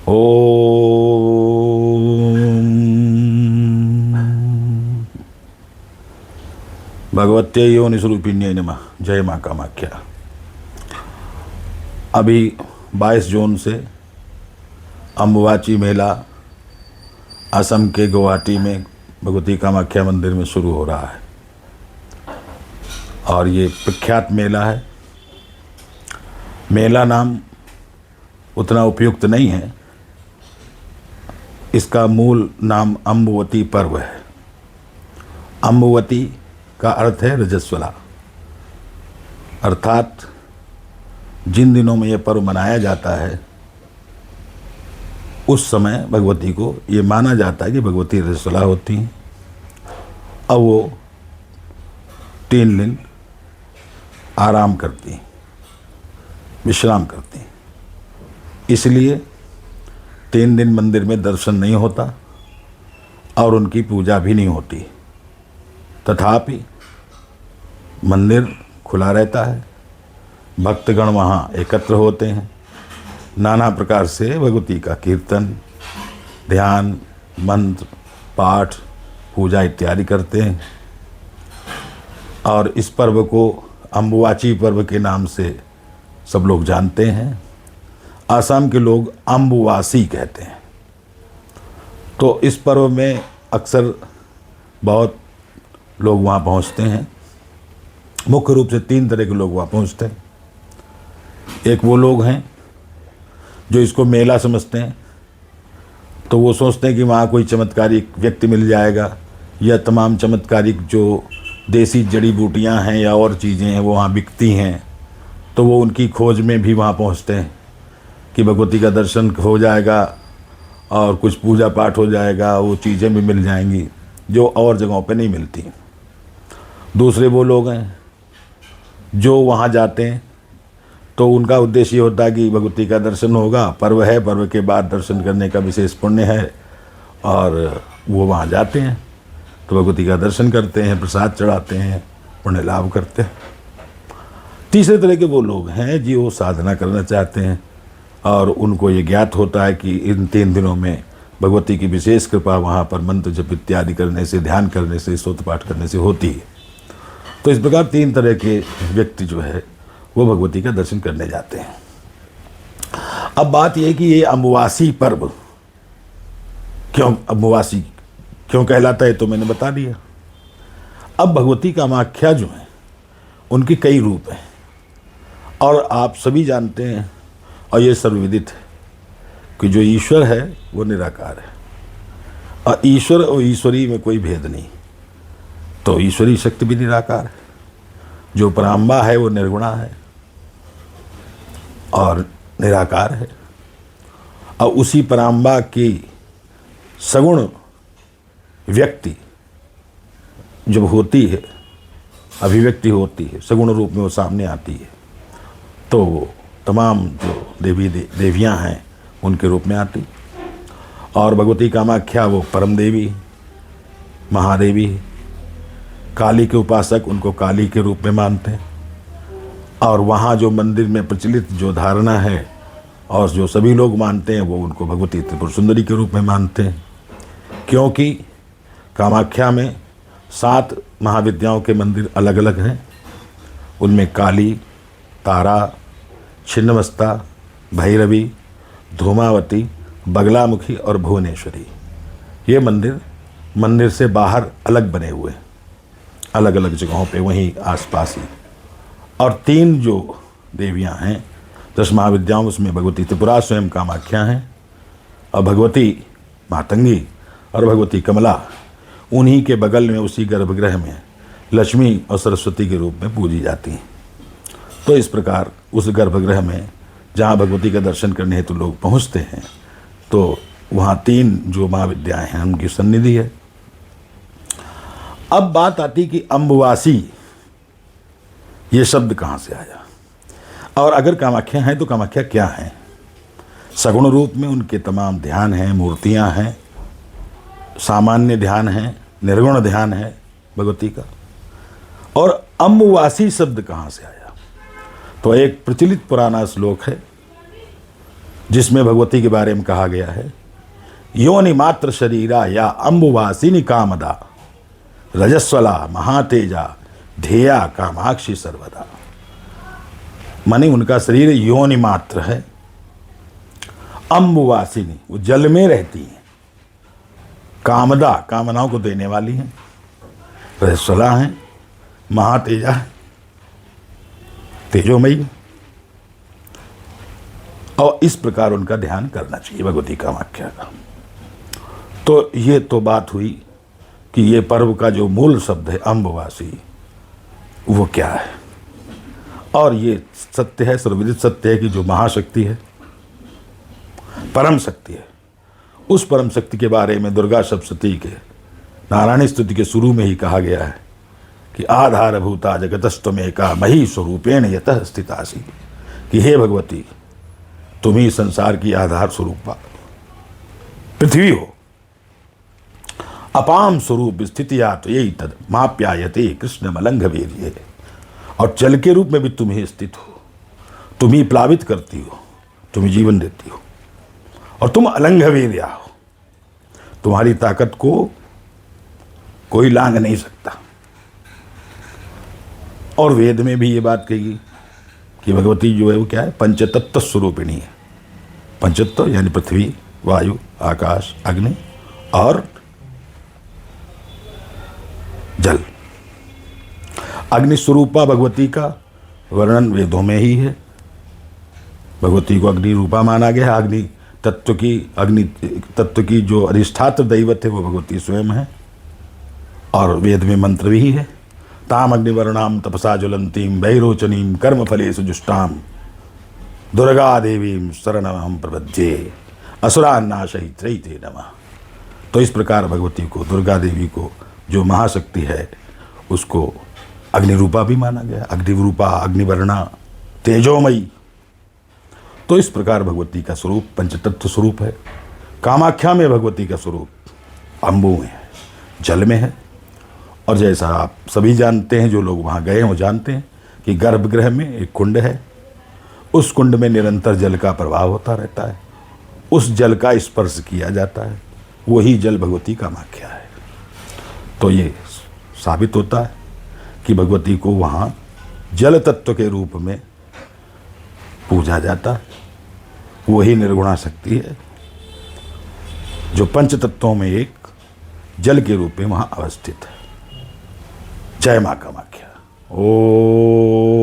ओम भगवत्यै योनिस्वरूपिण्यै नमः। जय माँ कामाख्या। अभी 22 जून से अम्बुबाची मेला असम के गुवाहाटी में भगवती कामाख्या मंदिर में शुरू हो रहा है और ये प्रख्यात मेला है। मेला नाम उतना उपयुक्त नहीं है, इसका मूल नाम अम्बुवती पर्व है। अम्बुवती का अर्थ है रजस्वला, अर्थात जिन दिनों में यह पर्व मनाया जाता है उस समय भगवती को ये माना जाता है कि भगवती रजस्वला होती हैं। अब वो 3 दिन आराम करती हैं, विश्राम करती हैं, इसलिए 3 दिन मंदिर में दर्शन नहीं होता और उनकी पूजा भी नहीं होती। तथापि मंदिर खुला रहता है, भक्तगण वहाँ एकत्र होते हैं, नाना प्रकार से भगवती का कीर्तन, ध्यान, मंत्र, पाठ, पूजा इत्यादि करते हैं और इस पर्व को अम्बुवाची पर्व के नाम से सब लोग जानते हैं। आसाम के लोग अम्बुवासी कहते हैं। तो इस पर्व में अक्सर बहुत लोग वहाँ पहुँचते हैं। मुख्य रूप से 3 तरह के लोग वहाँ पहुँचते हैं। एक वो लोग हैं जो इसको मेला समझते हैं, तो वो सोचते हैं कि वहाँ कोई चमत्कारिक व्यक्ति मिल जाएगा या तमाम चमत्कारिक जो देसी जड़ी बूटियाँ हैं या और चीज़ें हैं वो वहाँ बिकती हैं, तो वो उनकी खोज में भी वहाँ पहुँचते हैं कि भगवती का दर्शन हो जाएगा और कुछ पूजा पाठ हो जाएगा, वो चीज़ें भी मिल जाएंगी जो और जगहों पे नहीं मिलती। दूसरे वो लोग हैं जो वहाँ जाते हैं तो उनका उद्देश्य ये होता है कि भगवती का दर्शन होगा, पर्व है, पर्व के बाद दर्शन करने का विशेष पुण्य है और वो वहाँ जाते हैं तो भगवती का दर्शन करते हैं, प्रसाद चढ़ाते हैं, पुण्य लाभ करते हैं। तीसरे तरह के वो लोग हैं जो साधना करना चाहते हैं और उनको ये ज्ञात होता है कि इन 3 दिनों में भगवती की विशेष कृपा वहाँ पर मंत्र जप इत्यादि करने से, ध्यान करने से, स्तोत्र पाठ करने से होती है। तो इस प्रकार 3 तरह के व्यक्ति जो है वो भगवती का दर्शन करने जाते हैं। अब बात यह है कि ये अम्बुवासी पर्व क्यों अम्बुवासी क्यों कहलाता है, तो मैंने बता दिया। अब भगवती कामाख्या जो है उनके कई रूप हैं और आप सभी जानते हैं और ये सर्वविदित है कि जो ईश्वर है वो निराकार है और ईश्वर और ईश्वरी में कोई भेद नहीं। तो ईश्वरी शक्ति भी निराकार है, जो पराम्बा है वो निर्गुणा है और निराकार है और उसी पराम्बा की सगुण व्यक्ति जब होती है, अभिव्यक्ति होती है, सगुण रूप में वो सामने आती है, तो वो तमाम जो देवियाँ हैं उनके रूप में आती। और भगवती कामाख्या वो परम देवी, महादेवी, काली के उपासक उनको काली के रूप में मानते हैं। और वहाँ जो मंदिर में प्रचलित जो धारणा है और जो सभी लोग मानते हैं वो उनको भगवती त्रिपुर सुंदरी के रूप में मानते हैं, क्योंकि कामाख्या में 7 महाविद्याओं के मंदिर अलग अलग हैं। उनमें काली, तारा, छिन्नमस्ता, भैरवी, धूमावती, बगलामुखी और भुवनेश्वरी, ये मंदिर से बाहर अलग बने हुए हैं, अलग अलग जगहों पे वहीं आसपास ही। और 3 जो देवियां हैं 10 महाविद्याओं, उसमें भगवती त्रिपुरा स्वयं कामाख्या हैं और भगवती मातंगी और भगवती कमला उन्हीं के बगल में उसी गर्भगृह में लक्ष्मी और सरस्वती के रूप में पूजी जाती हैं। तो इस प्रकार उस गर्भगृह में जहाँ भगवती का दर्शन करने हेतु लोग पहुँचते हैं तो वहाँ 3 जो महाविद्याएँ हैं उनकी सन्निधि है। अब बात आती कि अम्बुवासी ये शब्द कहाँ से आया और अगर कामाख्या हैं तो कामाख्या क्या हैं। सगुण रूप में उनके तमाम ध्यान हैं, मूर्तियाँ हैं, सामान्य ध्यान है, निर्गुण ध्यान है भगवती का। और अम्बुवासी शब्द कहाँ से आया, तो एक प्रचलित पुराना श्लोक है जिसमें भगवती के बारे में कहा गया है, योनि मात्र शरीरा या अम्बुवासिनी कामदा रजस्वला महातेजा ध्येया कामाक्षी सर्वदा। माने उनका शरीर योनि मात्र है, अम्बुवासिनी वो जल में रहती हैं, कामदा कामनाओं को देने वाली हैं, रजस्वला हैं, महातेजा तेजोमयी। और इस प्रकार उनका ध्यान करना चाहिए भगवती कामाख्या का। तो ये तो बात हुई कि ये पर्व का जो मूल शब्द है अम्बवासी वो क्या है। और ये सत्य है, सर्वविदित सत्य है कि जो महाशक्ति है, परम शक्ति है, उस परम शक्ति के बारे में दुर्गा सप्तशती के नारायणी स्तुति के शुरू में ही कहा गया है कि आधारभूता जगतस्तमेका मही स्वरूपेण यतः स्थितासी, कि हे भगवती तुम ही संसार की आधार स्वरूपा पृथ्वी हो, अपाम स्वरूप स्थितिया तो यही तद माप्यायते कृष्ण मलंघ वीर्ये, और जल के रूप में भी तुम ही स्थित हो, तुम ही प्लावित करती हो, तुम ही जीवन देती हो, और तुम अलंघ वीर्या हो, तुम्हारी ताकत को कोई लांघ नहीं सकता। और वेद में भी ये बात कही कि भगवती जो है वो क्या है, पंचतत्व स्वरूपिणी है। पंचतत्व यानी पृथ्वी, वायु, आकाश, अग्नि और जल। अग्नि स्वरूपा भगवती का वर्णन वेदों में ही है। भगवती को अग्नि रूपा माना गया है। अग्नि तत्व की जो अधिष्ठात्र दैवत है वो भगवती स्वयं है। और वेद में मंत्र भी है, ताम अग्निवर्णाम तपसा ज्वलंतीम वैरोचनीम कर्म फलेषु जुष्टाम दुर्गा देवीम शरणमहं प्रपद्ये असुरान्नाशयित्रे नमः। तो इस प्रकार भगवती को, दुर्गा देवी को, जो महाशक्ति है, उसको अग्निरूपा भी माना गया। अग्निरूपा, अग्निवर्णा, तेजोमयी। तो इस प्रकार भगवती का स्वरूप पंचतत्व स्वरूप है। कामाख्या में भगवती का स्वरूप अम्बु में है, जल में है। और जैसा आप सभी जानते हैं, जो लोग वहाँ गए हैं वो जानते हैं कि गर्भगृह में एक कुंड है, उस कुंड में निरंतर जल का प्रवाह होता रहता है, उस जल का स्पर्श किया जाता है, वही जल भगवती कामाख्या है। तो ये साबित होता है कि भगवती को वहाँ जल तत्व के रूप में पूजा जाता है। वही निर्गुणा शक्ति है जो पंच तत्वों में एक जल के रूप में वहाँ अवस्थित है। जय माँ कामाख्या। ओम।